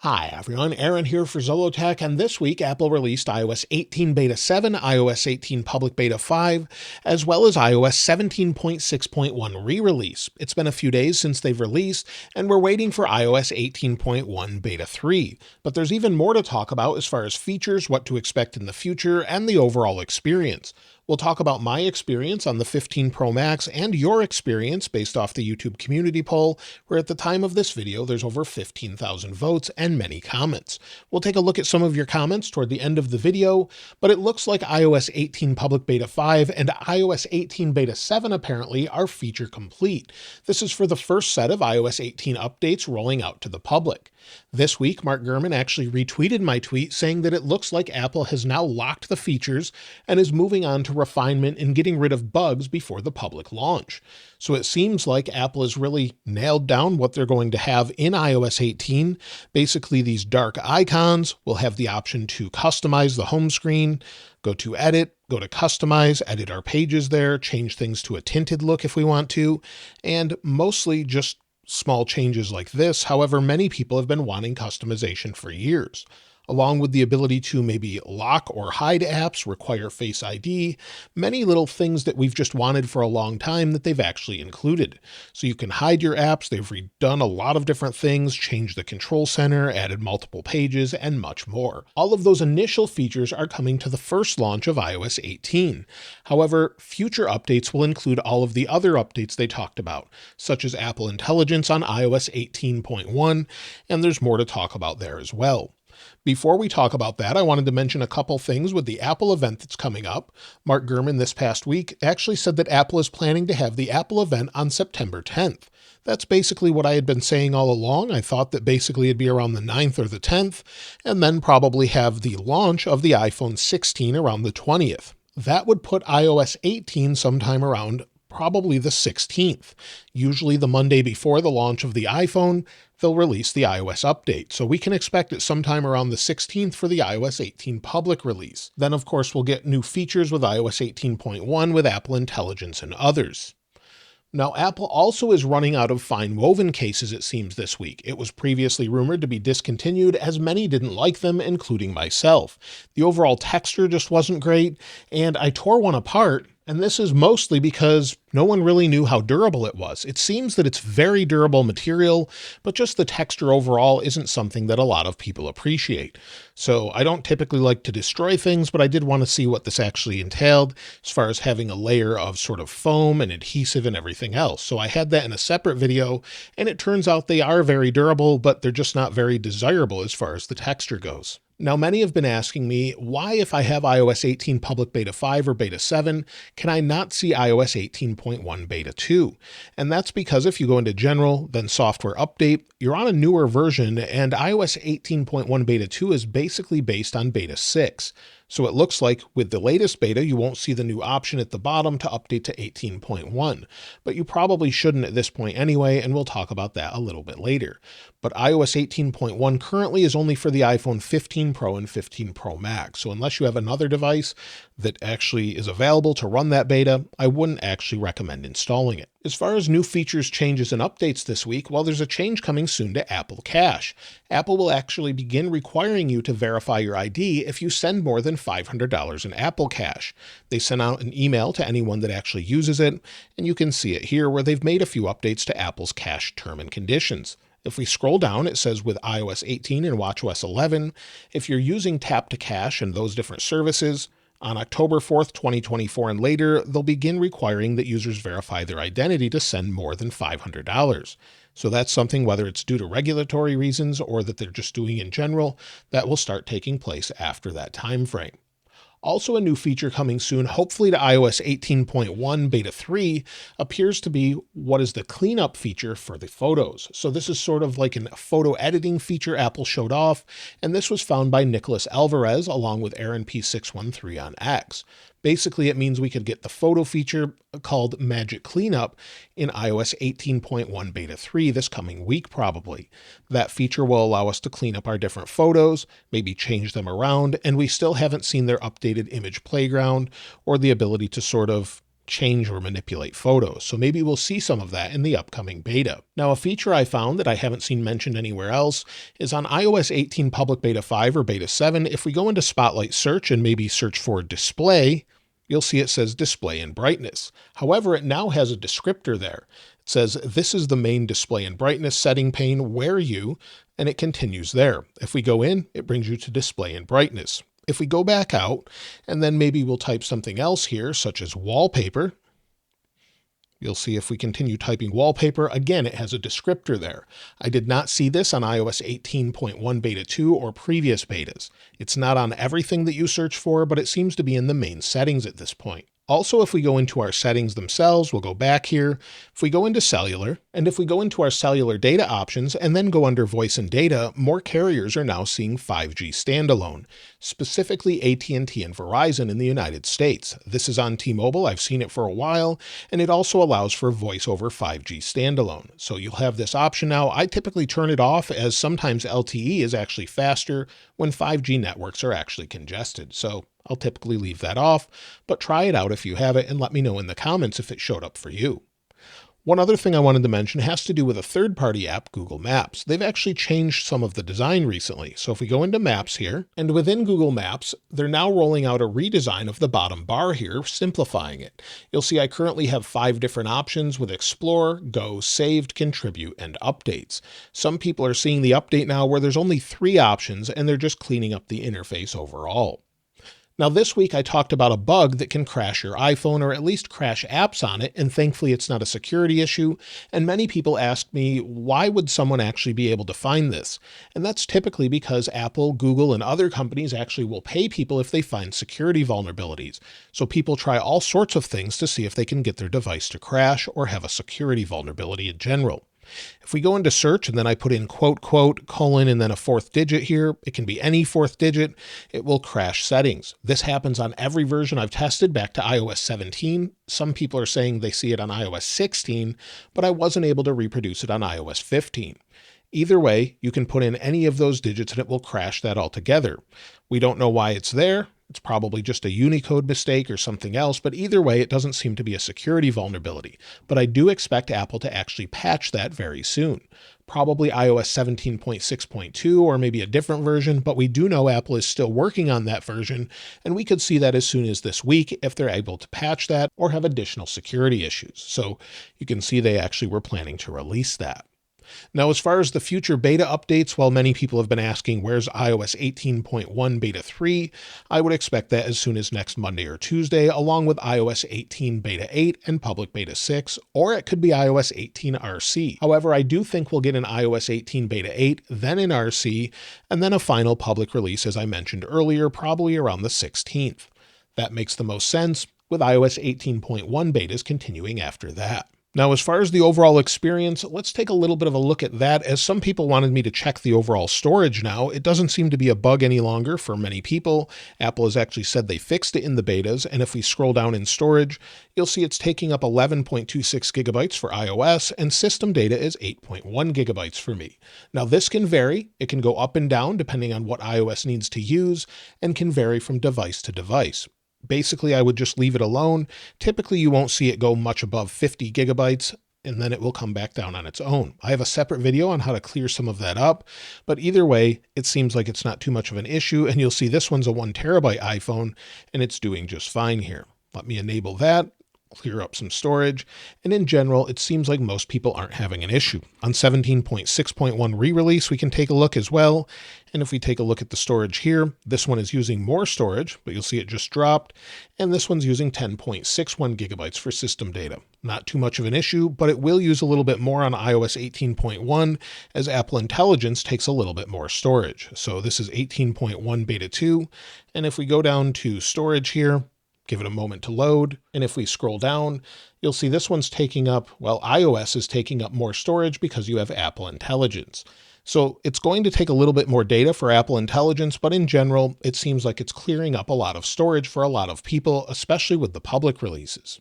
Hi everyone, Aaron here for Zollotech, and this week Apple released iOS 18 Beta 7, iOS 18 Public Beta 5, as well as iOS 17.6.1 re-release. It's been a few days since they've released, and we're waiting for iOS 18.1 Beta 3. But there's even more to talk about as far as features, what to expect in the future, and the overall experience. We'll talk about my experience on the 15 Pro Max and your experience based off the YouTube community poll, where at the time of this video there's over 15,000 votes and many comments. We'll take a look at some of your comments toward the end of the video, but it looks like iOS 18 Public Beta 5 and iOS 18 Beta 7 apparently are feature complete. This is for the first set of iOS 18 updates rolling out to the public. This week, Mark Gurman actually retweeted my tweet saying that it looks like Apple has now locked the features and is moving on to refinement and getting rid of bugs before the public launch. So it seems like Apple has really nailed down what they're going to have in iOS 18. Basically, these dark icons will have the option to customize the home screen, go to edit, go to customize, edit our pages there, change things to a tinted look if we want to, and mostly just small changes like this. However, many people have been wanting customization for years, along with the ability to maybe lock or hide apps, require Face ID, many little things that we've just wanted for a long time that they've actually included. So you can hide your apps. They've redone a lot of different things, changed the control center, added multiple pages, and much more. All of those initial features are coming to the first launch of iOS 18. However, future updates will include all of the other updates they talked about, such as Apple Intelligence on iOS 18.1, and there's more to talk about there as well. Before we talk about that, I wanted to mention a couple things with the Apple event that's coming up. Mark Gurman this past week actually said that Apple is planning to have the Apple event on September 10th. That's basically what I had been saying all along. I thought that basically it'd be around the 9th or the 10th, and then probably have the launch of the iPhone 16 around the 20th. That would put iOS 18 sometime around probably the 16th. Usually the Monday before the launch of the iPhone, they'll release the iOS update. So we can expect it sometime around the 16th for the iOS 18 public release. Then of course we'll get new features with iOS 18.1 with Apple Intelligence and others. Now, Apple also is running out of fine woven cases, it seems, this week. It was previously rumored to be discontinued, as many didn't like them, including myself. The overall texture just wasn't great, and I tore one apart, and this is mostly because no one really knew how durable it was. It seems that it's very durable material, but just the texture overall isn't something that a lot of people appreciate. So I don't typically like to destroy things, but I did want to see what this actually entailed as far as having a layer of sort of foam and adhesive and everything else. So I had that in a separate video, and it turns out they are very durable, but they're just not very desirable as far as the texture goes. Now, many have been asking me, why if I have iOS 18 Public Beta 5 or Beta 7, can I not see iOS 18.1 Beta 2? And that's because if you go into General, then Software Update, you're on a newer version, and iOS 18.1 Beta 2 is basically based on Beta 6. So it looks like with the latest beta, you won't see the new option at the bottom to update to 18.1, but you probably shouldn't at this point anyway, and we'll talk about that a little bit later. But iOS 18.1 currently is only for the iPhone 15 Pro and 15 Pro Max, so unless you have another device that actually is available to run that beta, I wouldn't actually recommend installing it. As far as new features, changes, and updates this week, well, there's a change coming soon to Apple Cash. Apple will actually begin requiring you to verify your ID if you send more than $500 in Apple Cash. They sent out an email to anyone that actually uses it, and you can see it here where they've made a few updates to Apple's Cash term and conditions. If we scroll down, it says with iOS 18 and watchOS 11, if you're using Tap to Cash and those different services, on October 4th, 2024 and later, they'll begin requiring that users verify their identity to send more than $500. So that's something, whether it's due to regulatory reasons or that they're just doing in general, that will start taking place after that time frame. Also, a new feature coming soon, hopefully to iOS 18.1 Beta 3, appears to be what is the cleanup feature for the photos. So this is sort of like a photo editing feature Apple showed off, and this was found by Nicholas Alvarez along with Aaron P613 on X. Basically, it means we could get the photo feature called Magic Cleanup in iOS 18.1 Beta 3 this coming week, probably. That feature will allow us to clean up our different photos, maybe change them around, and we still haven't seen their updated image playground or the ability to sort of change or manipulate photos. So maybe we'll see some of that in the upcoming beta. Now, a feature I found that I haven't seen mentioned anywhere else is on iOS 18 Public Beta 5 or Beta 7. If we go into Spotlight Search and maybe search for display, you'll see it says display and brightness. However, it now has a descriptor there. It says this is the main display and brightness setting pane where you, and it continues there. If we go in, it brings you to display and brightness. If we go back out, and then maybe we'll type something else here, such as wallpaper, you'll see if we continue typing wallpaper, again, it has a descriptor there. I did not see this on iOS 18.1 Beta 2 or previous betas. It's not on everything that you search for, but it seems to be in the main settings at this point. Also, if we go into our settings themselves, we'll go back here. If we go into cellular, and if we go into our cellular data options and then go under voice and data, more carriers are now seeing 5G standalone, specifically AT&T and Verizon in the United States. This is on T-Mobile. I've seen it for a while, and it also allows for voice over 5G standalone. So you'll have this option now. I typically turn it off as sometimes LTE is actually faster when 5G networks are actually congested. So I'll typically leave that off, but try it out if you have it and let me know in the comments if it showed up for you. One other thing I wanted to mention has to do with a third-party app, Google Maps. They've actually changed some of the design recently. So if we go into Maps here, and within Google Maps, they're now rolling out a redesign of the bottom bar here, simplifying it. You'll see I currently have 5 different options with Explore, Go, Saved, Contribute, and Updates. Some people are seeing the update now where there's only 3 options and they're just cleaning up the interface overall. Now this week I talked about a bug that can crash your iPhone or at least crash apps on it, and thankfully it's not a security issue, and many people ask me why would someone actually be able to find this? And that's typically because Apple, Google, and other companies actually will pay people if they find security vulnerabilities. So people try all sorts of things to see if they can get their device to crash or have a security vulnerability in general. If we go into search and then I put in quote, colon, and then a 4th digit here, it can be any 4th digit, it will crash settings. This happens on every version I've tested back to iOS 17. Some people are saying they see it on iOS 16, but I wasn't able to reproduce it on iOS 15. Either way, you can put in any of those digits and it will crash that altogether. We don't know why it's there. It's probably just a Unicode mistake or something else, but either way, it doesn't seem to be a security vulnerability. But I do expect Apple to actually patch that very soon. Probably iOS 17.6.2 or maybe a different version, but we do know Apple is still working on that version, and we could see that as soon as this week if they're able to patch that or have additional security issues. So you can see they actually were planning to release that. Now, as far as the future beta updates, while many people have been asking where's iOS 18.1 Beta 3, I would expect that as soon as next Monday or Tuesday, along with iOS 18 Beta 8 and Public Beta 6, or it could be iOS 18 RC. However, I do think we'll get an iOS 18 Beta 8, then an RC, and then a final public release, as I mentioned earlier, probably around the 16th. That makes the most sense, with iOS 18.1 betas continuing after that. Now, as far as the overall experience, let's take a little bit of a look at that, as some people wanted me to check the overall storage now. It doesn't seem to be a bug any longer for many people. Apple has actually said they fixed it in the betas, and if we scroll down in storage, you'll see it's taking up 11.26 gigabytes for iOS, and system data is 8.1 gigabytes for me. Now, this can vary. It can go up and down depending on what iOS needs to use, and can vary from device to device. Basically, I would just leave it alone. Typically, you won't see it go much above 50 gigabytes, and then it will come back down on its own. I have a separate video on how to clear some of that up, but either way, it seems like it's not too much of an issue, and you'll see this one's a 1 terabyte iPhone, and it's doing just fine here. Let me enable that, clear up some storage, and in general, it seems like most people aren't having an issue. On 17.6.1 re-release, we can take a look as well, and if we take a look at the storage here, this one is using more storage, but you'll see it just dropped, and this one's using 10.61 gigabytes for system data. Not too much of an issue, but it will use a little bit more on iOS 18.1 as Apple Intelligence takes a little bit more storage. So this is 18.1 Beta 2, and if we go down to storage here, give it a moment to load, and if we scroll down, you'll see this one's taking up, well, iOS is taking up more storage because you have Apple Intelligence. So it's going to take a little bit more data for Apple Intelligence, but in general, it seems like it's clearing up a lot of storage for a lot of people, especially with the public releases.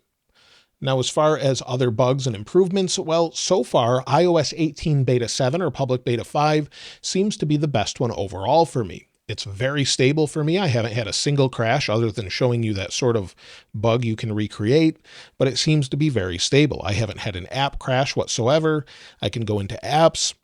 Now, as far as other bugs and improvements, well, so far, iOS 18 Beta 7 or Public Beta 5 seems to be the best one overall for me. It's very stable for me. I haven't had a single crash other than showing you that sort of bug you can recreate, but it seems to be very stable. I haven't had an app crash whatsoever. I can go into apps,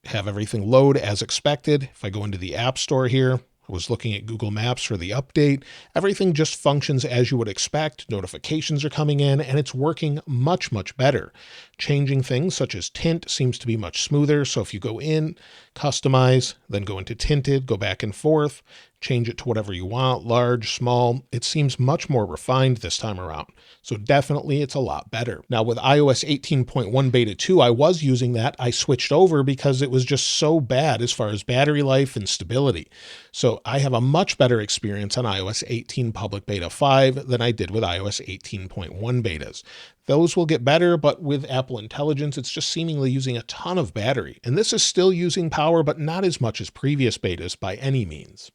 have everything load as expected. If I go into the App Store here, I was looking at Google Maps for the update. Everything just functions as you would expect. Notifications are coming in and it's working much, much better. Changing things such as tint seems to be much smoother. So if you go in, customize, then go into tinted, go back and forth, change it to whatever you want, large, small, it seems much more refined this time around. So definitely it's a lot better. Now with iOS 18.1 beta 2, I was using that. I switched over because it was just so bad as far as battery life and stability. So I have a much better experience on iOS 18 public beta 5 than I did with iOS 18.1 betas. Those will get better, but with Apple Intelligence, it's just seemingly using a ton of battery. And this is still using power, but not as much as previous betas by any means.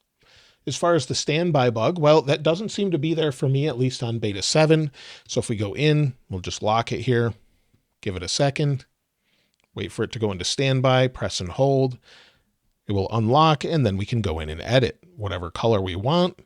As far as the standby bug, well, that doesn't seem to be there for me, at least on beta 7. So if we go in, we'll just lock it here, give it a second, wait for it to go into standby, press and hold. It will unlock, and then we can go in and edit whatever color we want,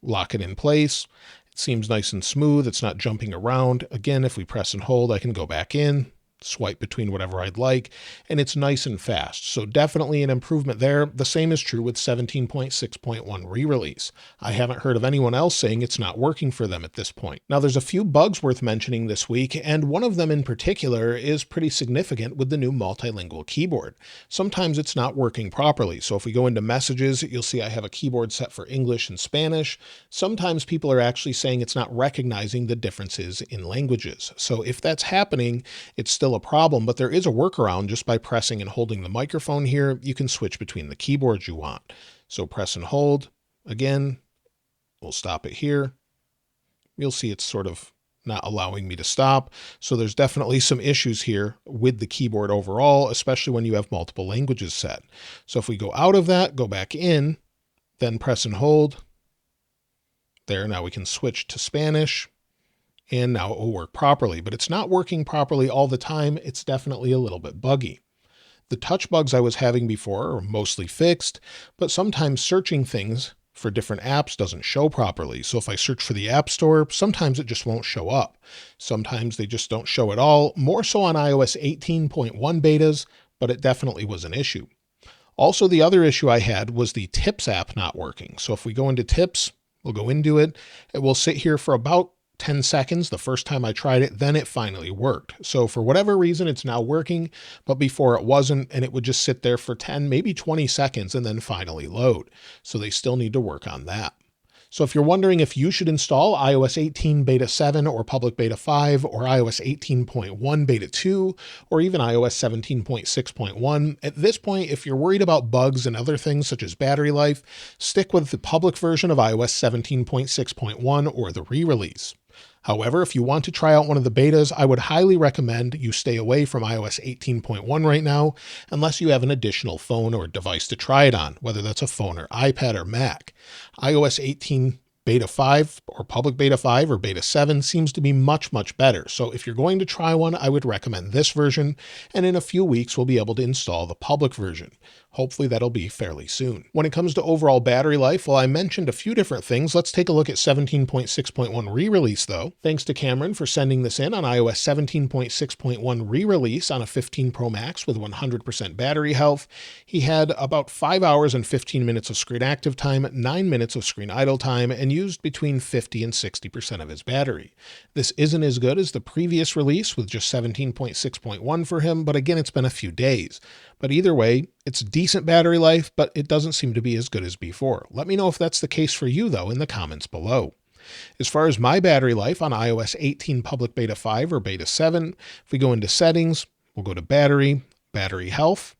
lock it in place. It seems nice and smooth. It's not jumping around. Again, if we press and hold, I can go back in, swipe between whatever I'd like, and it's nice and fast. So definitely an improvement there. The same is true with 17.6.1 re-release. I haven't heard of anyone else saying it's not working for them at this point. Now there's a few bugs worth mentioning this week, and one of them in particular is pretty significant with the new multilingual keyboard. Sometimes it's not working properly. So if we go into messages, you'll see I have a keyboard set for English and Spanish. Sometimes people are actually saying it's not recognizing the differences in languages. So if that's happening, it's still a problem, but there is a workaround. Just by pressing and holding the microphone here, you can switch between the keyboards you want. So press and hold again. We'll stop it here. You'll see it's sort of not allowing me to stop. So there's definitely some issues here with the keyboard overall, especially when you have multiple languages set. So if we go out of that, go back in, then press and hold there. Now we can switch to Spanish. And now it will work properly, but it's not working properly all the time. It's definitely a little bit buggy. The touch bugs I was having before are mostly fixed, but sometimes searching things for different apps doesn't show properly. So if I search for the App Store, sometimes it just won't show up. Sometimes they just don't show at all, more so on iOS 18.1 betas, but it definitely was an issue. Also, the other issue I had was the Tips app not working. So if we go into Tips, we'll go into it. It will sit here for about 10 seconds the first time I tried it, then it finally worked. So for whatever reason, it's now working, but before it wasn't, and it would just sit there for 10, maybe 20 seconds and then finally load. So they still need to work on that. So if you're wondering if you should install iOS 18 beta 7 or public beta 5 or iOS 18.1 beta 2 or even iOS 17.6.1, at this point, if you're worried about bugs and other things such as battery life, stick with the public version of iOS 17.6.1 or the re-release. However, if you want to try out one of the betas, I would highly recommend you stay away from iOS 18.1 right now, unless you have an additional phone or device to try it on, whether that's a phone or iPad or Mac. iOS 18 Beta 5 or Public Beta 5 or Beta 7 seems to be much, much better. So if you're going to try one, I would recommend this version, and in a few weeks, we'll be able to install the public version. Hopefully that'll be fairly soon. When it comes to overall battery life, well, I mentioned a few different things. Let's take a look at 17.6.1 re-release though. Thanks to Cameron for sending this in on iOS 17.6.1 re-release on a 15 Pro Max with 100% battery health. He had about 5 hours and 15 minutes of screen active time, 9 minutes of screen idle time, and used between 50 and 60% of his battery. This isn't as good as the previous release with just 17.6.1 for him, but again, it's been a few days. But either way, it's decent battery life, but it doesn't seem to be as good as before. Let me know if that's the case for you, though, in the comments below. As far as my battery life on iOS 18 Public Beta 5 or Beta 7, if we go into Settings, we'll go to Battery, Battery Health.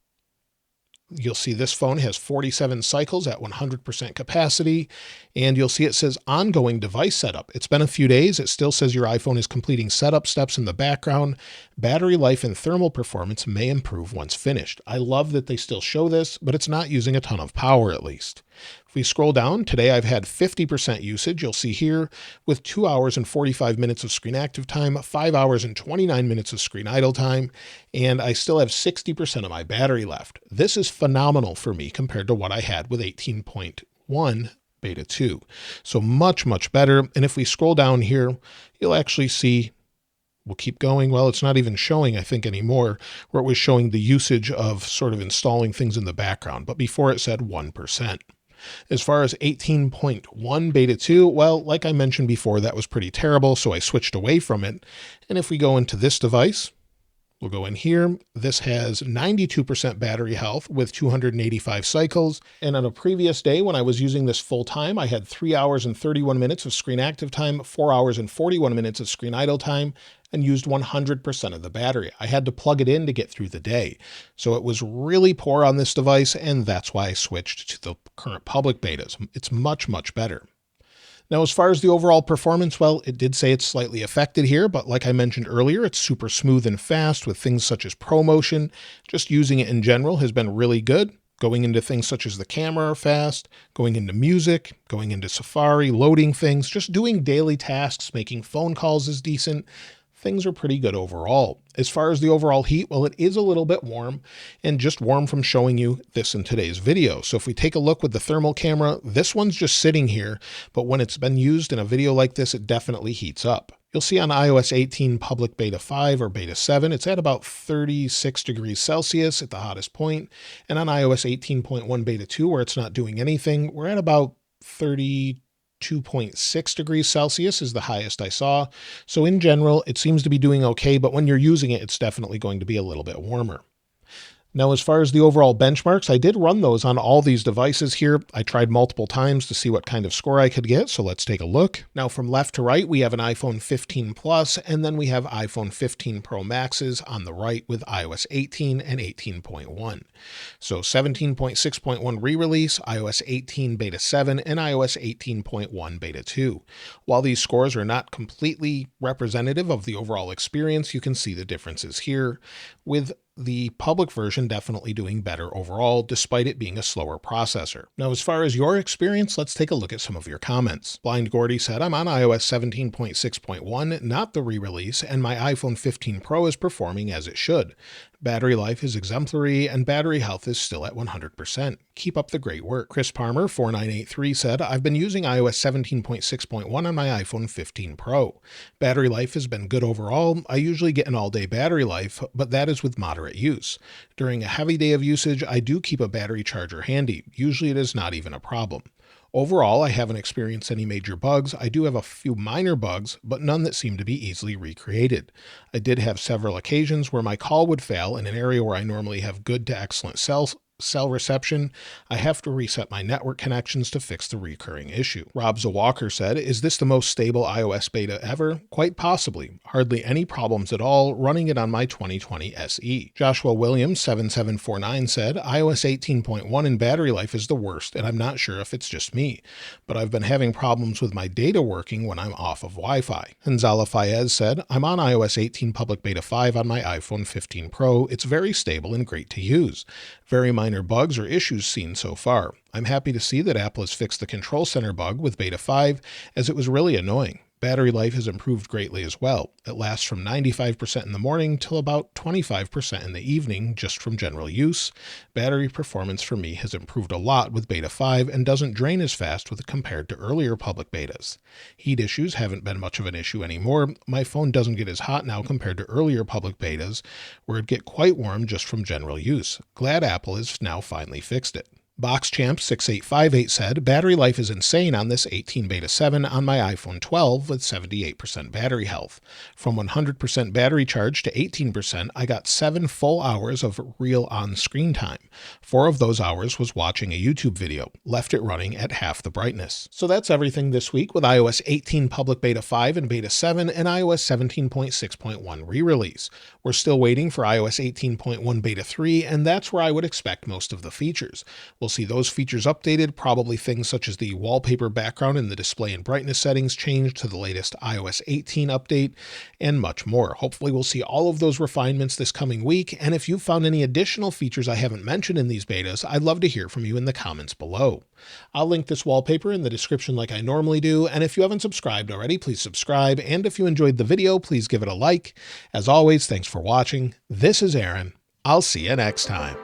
You'll see this phone has 47 cycles at 100% capacity, and you'll see it says ongoing device setup. It's been a few days. It still says your iPhone is completing setup steps in the background. Battery life and thermal performance may improve once finished. I love that they still show this, but it's not using a ton of power at least. If we scroll down, today I've had 50% usage, you'll see here, with 2 hours and 45 minutes of screen active time, 5 hours and 29 minutes of screen idle time, and I still have 60% of my battery left. This is phenomenal for me compared to what I had with 18.1 16.1 beta 2. So much better. And if we scroll down here, you'll actually see, we'll keep going. Well, it's not even showing, I think, anymore, where it was showing the usage of sort of installing things in the background. But before it said 1%. As far as 18.1 beta 2, well, like I mentioned before, that was pretty terrible, so I switched away from it. And if we go into this device, we'll go in here. This has 92% battery health with 285 cycles. And on a previous day when I was using this full time, I had 3 hours and 31 minutes of screen active time, 4 hours and 41 minutes of screen idle time, and used 100% of the battery. I had to plug it in to get through the day. So it was really poor on this device, and that's why I switched to the current public betas. It's much better. Now, as far as the overall performance, well, it did say it's slightly affected here, but like I mentioned earlier, it's super smooth and fast with things such as ProMotion. Just using it in general has been really good. Going into things such as the camera are fast, going into music, going into Safari, loading things, just doing daily tasks, making phone calls is decent. Things are pretty good overall. As far as the overall heat, well, it is a little bit warm, and just warm from showing you this in today's video. So if we take a look with the thermal camera, this one's just sitting here, but when it's been used in a video like this, it definitely heats up. You'll see on iOS 18 public beta 5 or beta 7, it's at about 36 degrees Celsius at the hottest point. And on iOS 18.1 beta 2, where it's not doing anything, we're at about 32.6 degrees Celsius is the highest I saw. So in general, it seems to be doing okay, but when you're using it, it's definitely going to be a little bit warmer. Now, as far as the overall benchmarks, I did run those on all these devices here. I tried multiple times to see what kind of score I could get, so let's take a look. Now, from left to right, we have an iPhone 15 Plus, and then we have iPhone 15 Pro Maxes on the right with iOS 18 and 18.1. So 17.6.1 re-release, iOS 18 Beta 7, and iOS 18.1 Beta 2. While these scores are not completely representative of the overall experience, you can see the differences here, with the public version definitely doing better overall, despite it being a slower processor. Now, as far as your experience, let's take a look at some of your comments. Blind Gordy said, I'm on iOS 17.6.1, not the re-release, and my iPhone 15 Pro is performing as it should. Battery life is exemplary, and battery health is still at 100%. Keep up the great work. Chris Parmer, 4983, said, I've been using iOS 17.6.1 on my iPhone 15 Pro. Battery life has been good overall. I usually get an all-day battery life, but that is with moderate use. During a heavy day of usage, I do keep a battery charger handy. Usually it is not even a problem. Overall, I haven't experienced any major bugs. I do have a few minor bugs, but none that seem to be easily recreated. I did have several occasions where my call would fail in an area where I normally have good to excellent cell reception. I have to reset my network connections to fix the recurring issue. Rob Zawalker said, is this the most stable iOS beta ever? Quite possibly. Hardly any problems at all, running it on my 2020 SE. Joshua Williams, 7749, said, iOS 18.1 in battery life is the worst, and I'm not sure if it's just me, but I've been having problems with my data working when I'm off of Wi-Fi. Hanzala Fayez said, I'm on iOS 18 public beta 5 on my iPhone 15 Pro. It's very stable and great to use. Very minor bugs or issues seen so far. I'm happy to see that Apple has fixed the Control Center bug with Beta 5, as it was really annoying. Battery life has improved greatly as well. It lasts from 95% in the morning till about 25% in the evening, just from general use. Battery performance for me has improved a lot with Beta 5 and doesn't drain as fast with compared to earlier public betas. Heat issues haven't been much of an issue anymore. My phone doesn't get as hot now compared to earlier public betas, where it'd get quite warm just from general use. Glad Apple has now finally fixed it. BoxChamp6858 said, battery life is insane on this 18 Beta 7 on my iPhone 12 with 78% battery health. From 100% battery charge to 18%, I got 7 full hours of real on-screen time. 4 of those hours was watching a YouTube video. Left it running at half the brightness. So that's everything this week with iOS 18 Public Beta 5 and Beta 7 and iOS 17.6.1 re-release. We're still waiting for iOS 18.1 Beta 3, and that's where I would expect most of the features. We'll see those features updated, probably things such as the wallpaper background and the display and brightness settings changed to the latest iOS 18 update, and much more. Hopefully we'll see all of those refinements this coming week, and if you've found any additional features I haven't mentioned in these betas, I'd love to hear from you in the comments below. I'll link this wallpaper in the description like I normally do, and if you haven't subscribed already, please subscribe, and if you enjoyed the video, please give it a like. As always, thanks for watching. This is Aaron. I'll see you next time.